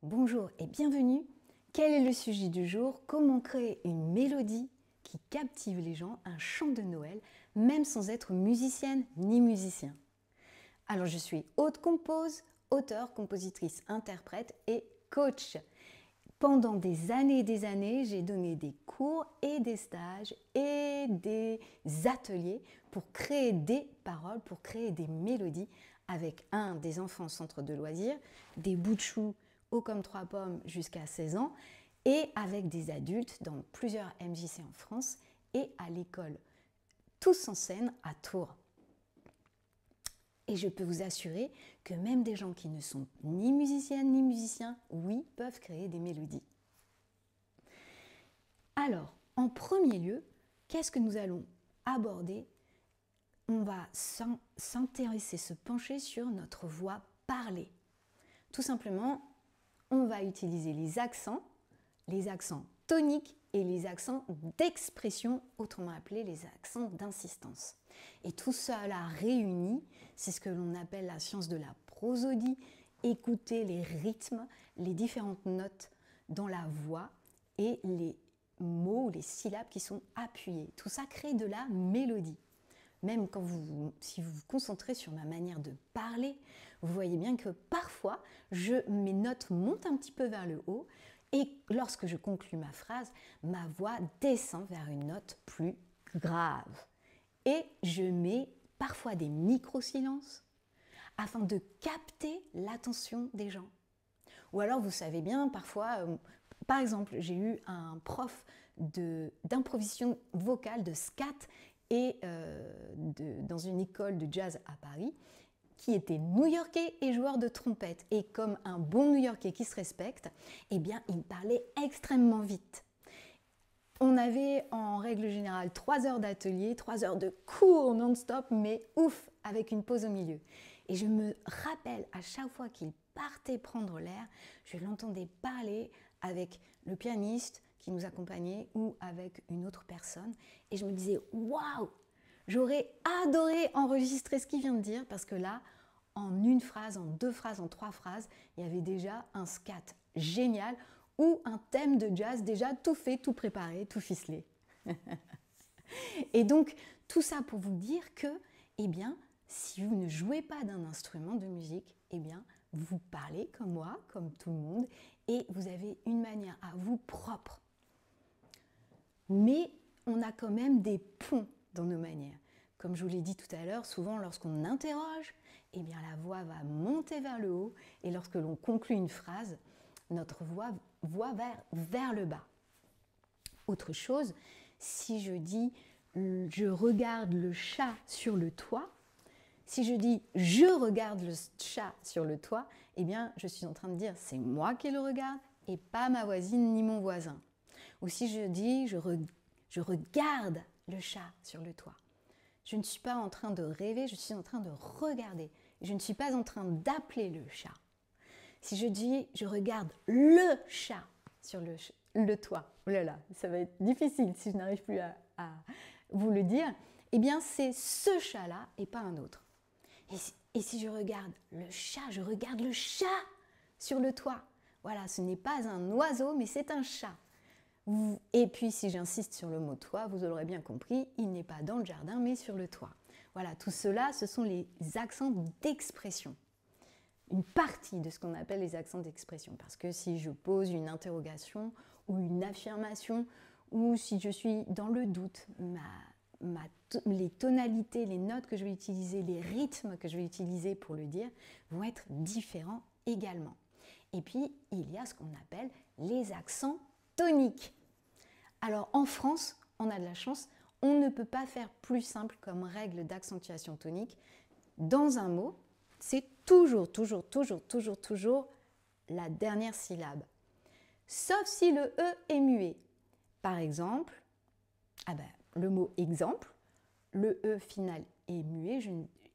Bonjour et bienvenue. Quel est le sujet du jour? Comment créer une mélodie qui captive les gens, un chant de Noël, même sans être musicienne ni musicien? Alors je suis haute compose, auteure, compositrice, interprète et coach. Pendant des années, j'ai donné des cours et des stages et des ateliers pour créer des paroles, pour créer des mélodies avec des enfants au centre de loisirs, des bouts de choux hauts comme 3 pommes jusqu'à 16 ans et avec des adultes dans plusieurs MJC en France et à l'école Tous en scène à Tours. Et je peux vous assurer que même des gens qui ne sont ni musiciennes ni musiciens, oui, peuvent créer des mélodies. Alors, en premier lieu, qu'est-ce que nous allons aborder? On va s'intéresser, se pencher sur notre voix parlée. Tout simplement, on va utiliser les accents toniques et les accents d'expression, autrement appelés les accents d'insistance. Et tout cela réuni, c'est ce que l'on appelle la science de la prosodie, écouter les rythmes, les différentes notes dans la voix et les mots, les syllabes qui sont appuyées. Tout ça crée de la mélodie. Même si vous vous concentrez sur ma manière de parler, vous voyez bien que parfois, mes notes montent un petit peu vers le haut et lorsque je conclus ma phrase, ma voix descend vers une note plus grave. Et je mets parfois des micro-silences afin de capter l'attention des gens. Ou alors, vous savez bien, parfois, par exemple, j'ai eu un prof d'improvisation vocale, de scat, et dans une école de jazz à Paris, qui était new-yorkais et joueur de trompette. Et comme un bon new-yorkais qui se respecte, eh bien, il parlait extrêmement vite. On avait en règle générale 3 heures d'atelier, 3 heures de cours non-stop, mais ouf, avec une pause au milieu. Et je me rappelle, à chaque fois qu'il partait prendre l'air, je l'entendais parler avec le pianiste qui nous accompagnait ou avec une autre personne. Et je me disais, waouh, j'aurais adoré enregistrer ce qu'il vient de dire parce que là, en une phrase, en 2 phrases, en 3 phrases, il y avait déjà un scat génial ou un thème de jazz déjà tout fait, tout préparé, tout ficelé. Et donc, tout ça pour vous dire que, eh bien, si vous ne jouez pas d'un instrument de musique, eh bien, vous parlez comme moi, comme tout le monde, et vous avez une manière à vous propre. Mais on a quand même des ponts dans nos manières. Comme je vous l'ai dit tout à l'heure, souvent lorsqu'on interroge, eh bien la voix va monter vers le haut et lorsque l'on conclut une phrase, notre voix vers le bas. Autre chose, si je dis « je regarde le chat sur le toit », si je dis « je regarde le chat sur le toit », eh bien je suis en train de dire « c'est moi qui le regarde et pas ma voisine ni mon voisin ». Ou si je dis je regarde le chat sur le toit. Je ne suis pas en train de rêver, je suis en train de regarder. Je ne suis pas en train d'appeler le chat. Si je dis je regarde le chat sur le toit, oh là là, ça va être difficile si je n'arrive plus à vous le dire, eh bien c'est ce chat-là et pas un autre. Et si je regarde le chat, je regarde le chat sur le toit. Voilà, ce n'est pas un oiseau, mais c'est un chat. Et puis, si j'insiste sur le mot toit, vous l'aurez bien compris, il n'est pas dans le jardin, mais sur le toit. Voilà, tout cela, ce sont les accents d'expression. Une partie de ce qu'on appelle les accents d'expression. Parce que si je pose une interrogation ou une affirmation, ou si je suis dans le doute, les tonalités, les notes que je vais utiliser, les rythmes que je vais utiliser pour le dire, vont être différents également. Et puis, il y a ce qu'on appelle les accents tonique. Alors en France, on a de la chance, on ne peut pas faire plus simple comme règle d'accentuation tonique. Dans un mot, c'est toujours la dernière syllabe. Sauf si le E est muet. Par exemple, le mot exemple, le E final est muet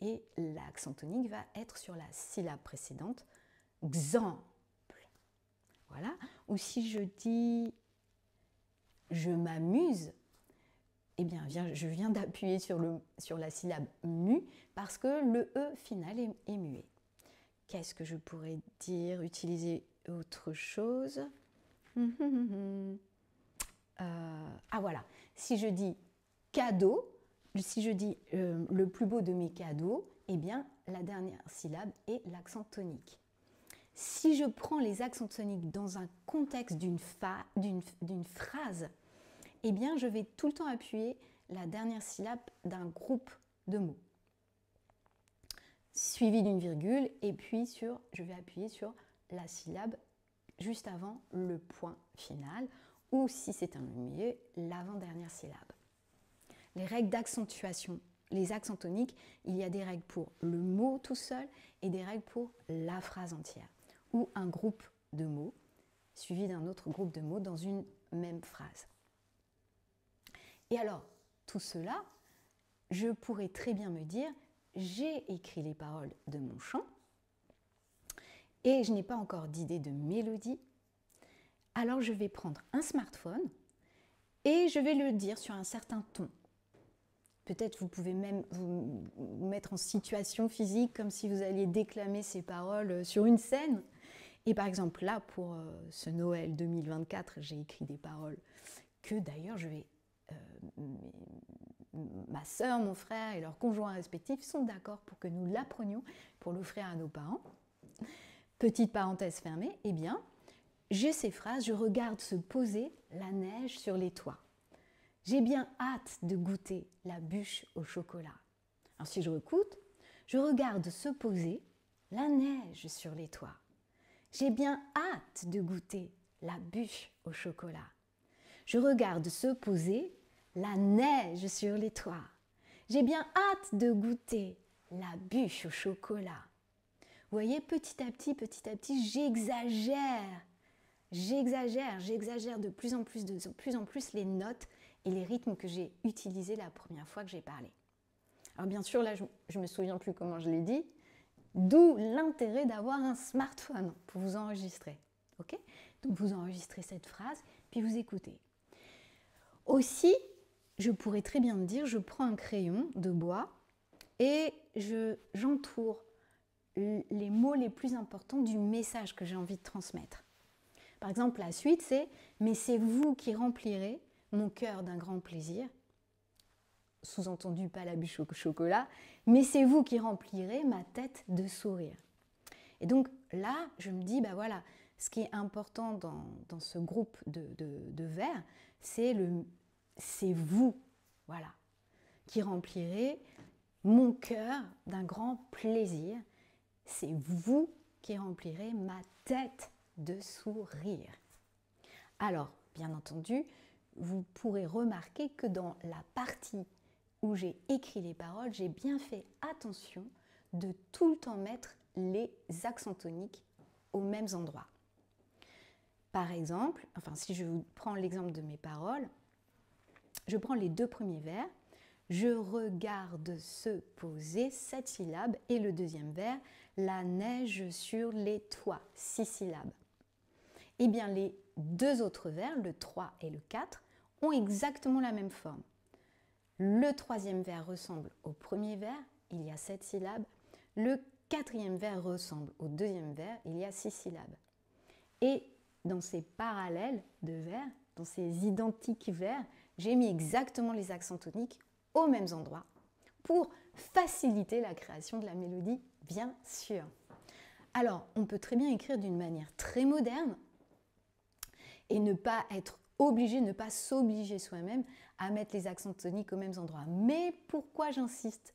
et l'accent tonique va être sur la syllabe précédente. Exemple. Voilà. Ou si je dis je m'amuse, eh bien, je viens d'appuyer sur la syllabe mu parce que le E final est muet. Qu'est-ce que je pourrais dire, utiliser autre chose. Ah voilà, si je dis cadeau, si je dis le plus beau de mes cadeaux, eh bien la dernière syllabe est l'accent tonique. Si je prends les accents toniques dans un contexte d'une phrase, eh bien je vais tout le temps appuyer la dernière syllabe d'un groupe de mots, suivi d'une virgule, et puis je vais appuyer sur la syllabe juste avant le point final, ou si c'est un milieu, l'avant-dernière syllabe. Les règles d'accentuation, les accents toniques, il y a des règles pour le mot tout seul et des règles pour la phrase entière, ou un groupe de mots suivi d'un autre groupe de mots dans une même phrase. Et alors, tout cela, je pourrais très bien me dire, j'ai écrit les paroles de mon chant et je n'ai pas encore d'idée de mélodie, alors je vais prendre un smartphone et je vais le dire sur un certain ton. Peut-être vous pouvez même vous mettre en situation physique comme si vous alliez déclamer ces paroles sur une scène. Et par exemple là, pour ce Noël 2024, j'ai écrit des paroles que d'ailleurs je vais... ma sœur, mon frère et leurs conjoints respectifs sont d'accord pour que nous l'apprenions pour l'offrir à nos parents. Petite parenthèse fermée, eh bien, j'ai ces phrases, je regarde se poser la neige sur les toits. J'ai bien hâte de goûter la bûche au chocolat. Alors si je recoute, je regarde se poser la neige sur les toits. J'ai bien hâte de goûter la bûche au chocolat. Je regarde se poser la neige sur les toits. J'ai bien hâte de goûter la bûche au chocolat. Vous voyez, petit à petit, j'exagère de plus en plus les notes et les rythmes que j'ai utilisés la première fois que j'ai parlé. Alors bien sûr, là, je ne me souviens plus comment je l'ai dit, d'où l'intérêt d'avoir un smartphone pour vous enregistrer. Okay ? Donc vous enregistrez cette phrase, puis vous écoutez. Aussi, je pourrais très bien me dire, je prends un crayon de bois et j'entoure les mots les plus importants du message que j'ai envie de transmettre. Par exemple, la suite, c'est « Mais c'est vous qui remplirez mon cœur d'un grand plaisir », sous-entendu pas la bûche au chocolat, « Mais c'est vous qui remplirez ma tête de sourire ». Et donc là, je me dis, bah voilà, ce qui est important dans ce groupe de vers, c'est vous, voilà, qui remplirez mon cœur d'un grand plaisir. C'est vous qui remplirez ma tête de sourire. Alors, bien entendu, vous pourrez remarquer que dans la partie où j'ai écrit les paroles, j'ai bien fait attention de tout le temps mettre les accents toniques aux mêmes endroits. Par exemple, si je vous prends l'exemple de mes paroles, je prends les deux premiers vers, je regarde se poser 7 syllabes et le deuxième vers, la neige sur les toits, 6 syllabes. Eh bien, les deux autres vers, le 3 et le 4, ont exactement la même forme. Le troisième vers ressemble au premier vers, il y a 7 syllabes. Le quatrième vers ressemble au deuxième vers, il y a 6 syllabes. Et dans ces parallèles de vers, dans ces identiques vers, j'ai mis exactement les accents toniques aux mêmes endroits pour faciliter la création de la mélodie, bien sûr. Alors, on peut très bien écrire d'une manière très moderne et ne pas être obligé, ne pas s'obliger soi-même à mettre les accents toniques aux mêmes endroits. Mais pourquoi j'insiste?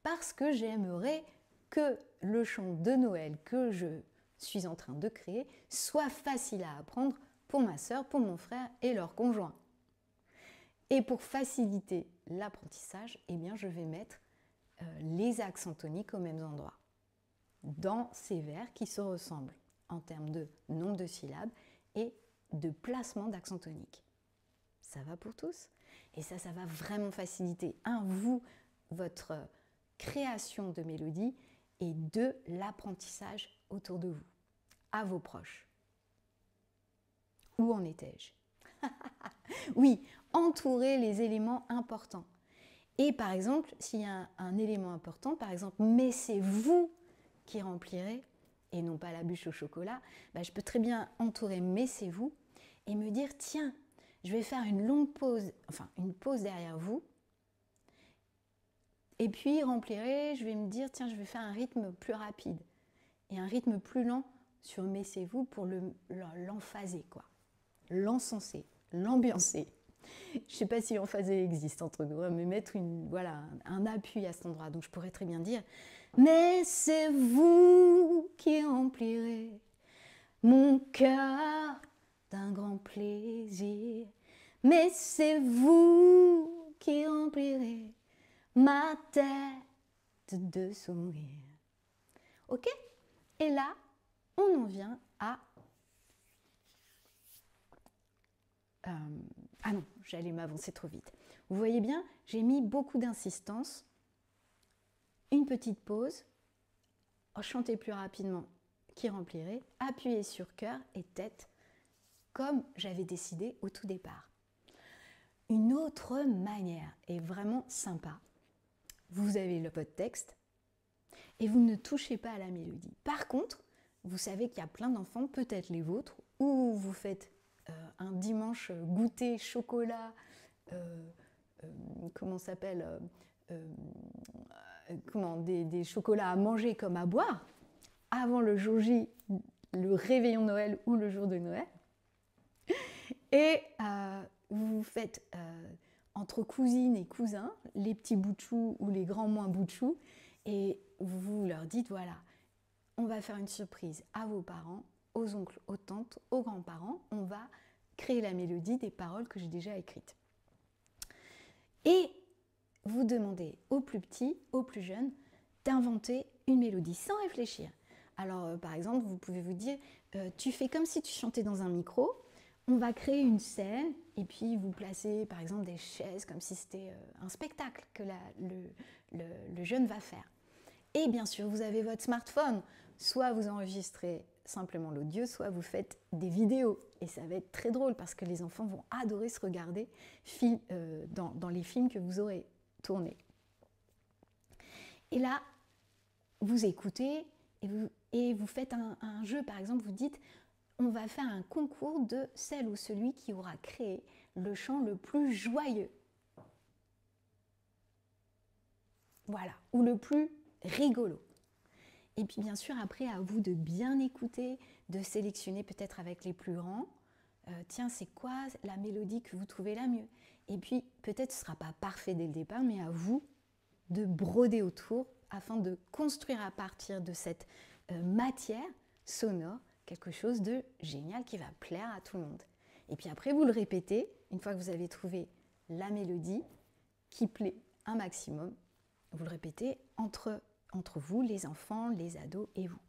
Parce que j'aimerais que le chant de Noël que je suis en train de créer soit facile à apprendre pour ma sœur, pour mon frère et leur conjoint. Et pour faciliter l'apprentissage, eh bien, je vais mettre les accents toniques aux mêmes endroits, dans ces vers qui se ressemblent en termes de nombre de syllabes et de placement d'accents toniques. Ça va pour tous? Et ça va vraiment faciliter, votre création de mélodie et de l'apprentissage autour de vous, à vos proches. Où en étais-je? Oui, entourer les éléments importants. Et par exemple, s'il y a un élément important, par exemple, mais c'est vous qui remplirez, et non pas la bûche au chocolat, bah, je peux très bien entourer mes c'est vous et me dire tiens, je vais faire une longue pause, enfin une pause derrière vous. Et puis remplirez, je vais me dire tiens, je vais faire un rythme plus rapide et un rythme plus lent sur mes c'est vous pour l'emphaser, quoi. L'encenser, l'ambiancer. Je ne sais pas si l'emphaser existe entre nous, mais mettre un appui à cet endroit. Donc je pourrais très bien dire mais c'est vous qui remplirez mon cœur d'un grand plaisir. Mais c'est vous qui remplirez ma tête de sourire. Ok? Et là, on en vient à... Ah non, j'allais m'avancer trop vite. Vous voyez bien, j'ai mis beaucoup d'insistance. Une petite pause. Chanter plus rapidement qui remplirait. Appuyer sur cœur et tête comme j'avais décidé au tout départ. Une autre manière est vraiment sympa. Vous avez votre texte et vous ne touchez pas à la mélodie. Par contre, vous savez qu'il y a plein d'enfants, peut-être les vôtres, où vous faites un dimanche goûter chocolat, des chocolats à manger comme à boire, avant le jour J, le réveillon Noël ou le jour de Noël. Et vous faites entre cousines et cousins, les petits bouts de chou ou les grands moins bouts de chou, et vous leur dites, voilà, on va faire une surprise à vos parents, aux oncles, aux tantes, aux grands-parents, on va créer la mélodie des paroles que j'ai déjà écrites. Et vous demandez aux plus petits, aux plus jeunes, d'inventer une mélodie sans réfléchir. Alors, par exemple, vous pouvez vous dire, tu fais comme si tu chantais dans un micro, on va créer une scène et puis vous placez par exemple des chaises comme si c'était un spectacle que le jeune va faire. Et bien sûr, vous avez votre smartphone. Soit vous enregistrez simplement l'audio, soit vous faites des vidéos. Et ça va être très drôle parce que les enfants vont adorer se regarder dans les films que vous aurez tournés. Et là, vous écoutez et vous faites un jeu. Par exemple, vous dites, on va faire un concours de celle ou celui qui aura créé le chant le plus joyeux. Voilà, ou le plus rigolo. Et puis bien sûr, après, à vous de bien écouter, de sélectionner peut-être avec les plus grands. Tiens, c'est quoi la mélodie que vous trouvez la mieux? Et puis, peut-être ce ne sera pas parfait dès le départ, mais à vous de broder autour afin de construire à partir de cette matière sonore quelque chose de génial qui va plaire à tout le monde. Et puis après, vous le répétez, une fois que vous avez trouvé la mélodie qui plaît un maximum, vous le répétez entre vous, les enfants, les ados et vous.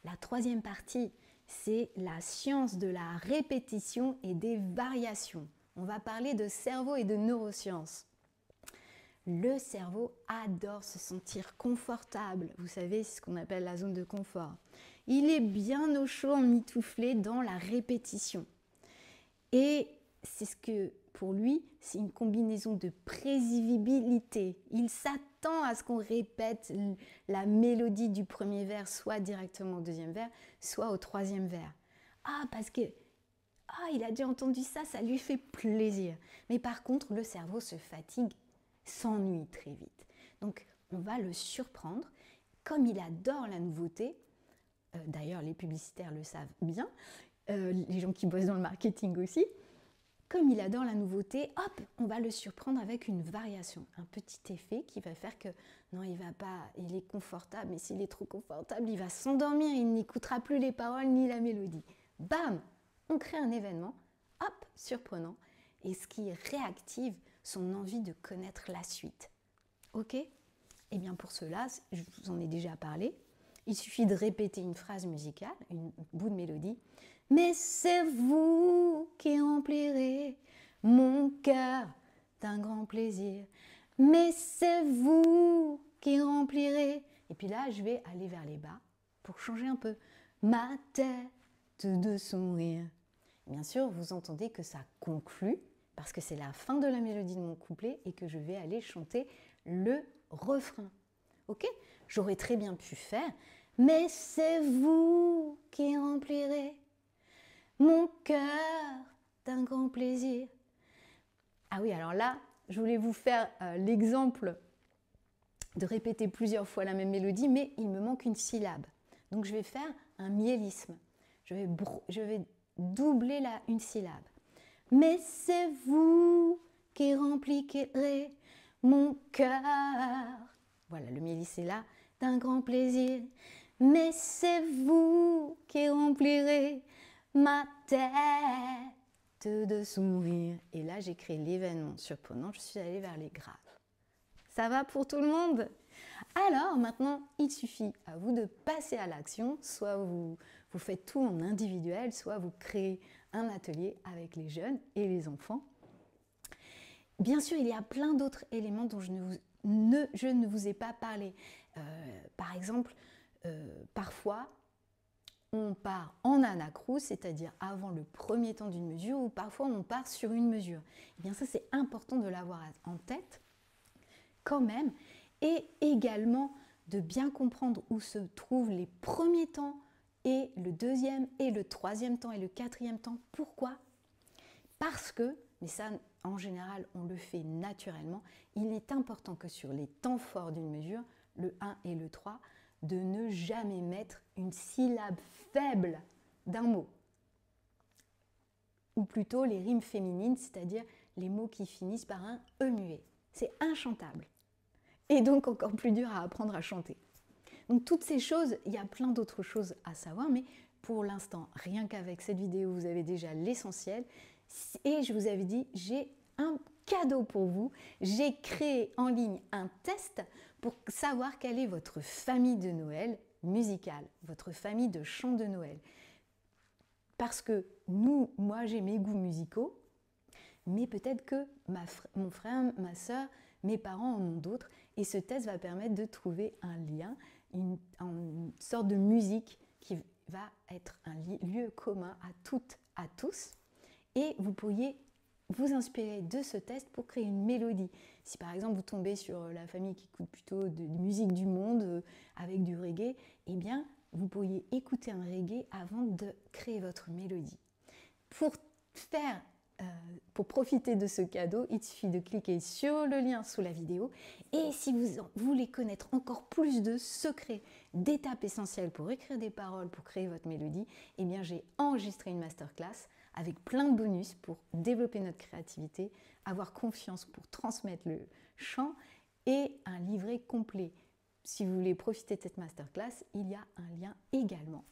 La troisième partie, c'est la science de la répétition et des variations. On va parler de cerveau et de neurosciences. Le cerveau adore se sentir confortable. Vous savez, c'est ce qu'on appelle la zone de confort. Il est bien au chaud, emmitouflé dans la répétition. Et c'est ce que, pour lui, c'est une combinaison de prévisibilité. Il s'attend à ce qu'on répète la mélodie du premier vers, soit directement au deuxième vers, soit au troisième vers. Ah, parce que il a déjà entendu ça, ça lui fait plaisir. Mais par contre, le cerveau se fatigue, s'ennuie très vite. Donc, on va le surprendre. Comme il adore la nouveauté, d'ailleurs, les publicitaires le savent bien, les gens qui bossent dans le marketing aussi, comme il adore la nouveauté, hop, on va le surprendre avec une variation, un petit effet qui va faire que non, il va pas, il est confortable, mais s'il est trop confortable, il va s'endormir, il n'écoutera plus les paroles ni la mélodie. Bam, on crée un événement, hop, surprenant, et ce qui réactive son envie de connaître la suite. Ok? Eh bien pour cela, je vous en ai déjà parlé, il suffit de répéter une phrase musicale, un bout de mélodie. Mais c'est vous qui remplirez mon cœur d'un grand plaisir. Mais c'est vous qui remplirez. Et puis là, je vais aller vers les bas pour changer un peu. Ma tête de sourire. Bien sûr, vous entendez que ça conclut parce que c'est la fin de la mélodie de mon couplet et que je vais aller chanter le refrain. Ok ? J'aurais très bien pu faire. mais c'est vous qui remplirez mon cœur d'un grand plaisir. Ah oui, alors là, je voulais vous faire l'exemple de répéter plusieurs fois la même mélodie, mais il me manque une syllabe. Donc je vais faire un miélisme. Je vais doubler une syllabe. Mais c'est vous qui remplirez mon cœur. Voilà, le miélisme est là, d'un grand plaisir. Mais c'est vous qui remplirez ma tête de sourire. Et là, j'ai créé l'événement surprenant. Je suis allée vers les graves. Ça va pour tout le monde? Alors maintenant, il suffit à vous de passer à l'action. Soit vous faites tout en individuel, soit vous créez un atelier avec les jeunes et les enfants. Bien sûr, il y a plein d'autres éléments dont je ne vous ai pas parlé. Par exemple, parfois, on part en anacrouse, c'est-à-dire avant le premier temps d'une mesure, ou parfois on part sur une mesure. Eh bien ça, c'est important de l'avoir en tête quand même, et également de bien comprendre où se trouvent les premiers temps et le deuxième et le troisième temps et le quatrième temps. Pourquoi? Parce que, mais ça en général on le fait naturellement, il est important que sur les temps forts d'une mesure, le 1 et le 3, de ne jamais mettre une syllabe faible d'un mot. Ou plutôt les rimes féminines, c'est-à-dire les mots qui finissent par un E muet. C'est inchantable. Et donc encore plus dur à apprendre à chanter. Donc toutes ces choses, il y a plein d'autres choses à savoir, mais pour l'instant, rien qu'avec cette vidéo, vous avez déjà l'essentiel. Et je vous avais dit, j'ai un cadeau pour vous. J'ai créé en ligne un test pour savoir quelle est votre famille de Noël musicale, votre famille de chants de Noël. Parce que moi j'ai mes goûts musicaux, mais peut-être que mon frère, ma soeur, mes parents en ont d'autres. Et ce test va permettre de trouver un lien, une sorte de musique qui va être un lieu commun à toutes, à tous. Et vous pourriez vous inspirer de ce test pour créer une mélodie. Si par exemple vous tombez sur la famille qui écoute plutôt de musique du monde avec du reggae, eh bien vous pourriez écouter un reggae avant de créer votre mélodie. Pour profiter de ce cadeau, il suffit de cliquer sur le lien sous la vidéo. Et si vous voulez connaître encore plus de secrets, d'étapes essentielles pour écrire des paroles, pour créer votre mélodie, eh bien j'ai enregistré une masterclass avec plein de bonus pour développer notre créativité, avoir confiance pour transmettre le chant et un livret complet. Si vous voulez profiter de cette masterclass, il y a un lien également.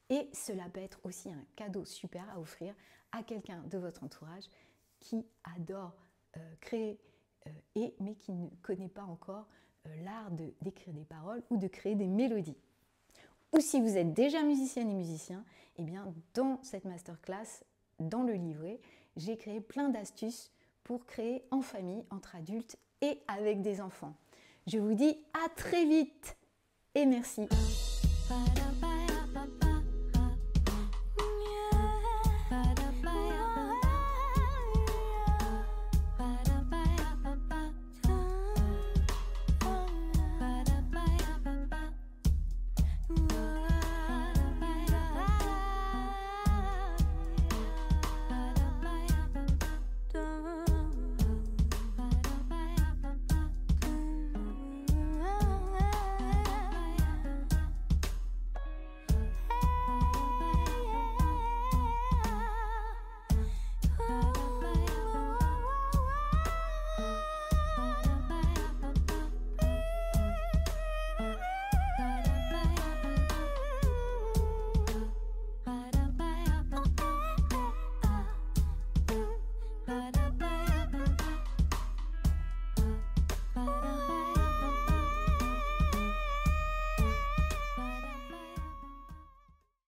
Et cela peut être aussi un cadeau super à offrir à quelqu'un de votre entourage qui adore créer mais qui ne connaît pas encore l'art d'écrire des paroles ou de créer des mélodies. Ou si vous êtes déjà musicienne et musicien, eh bien dans cette masterclass, dans le livret, j'ai créé plein d'astuces pour créer en famille, entre adultes et avec des enfants. Je vous dis à très vite et merci.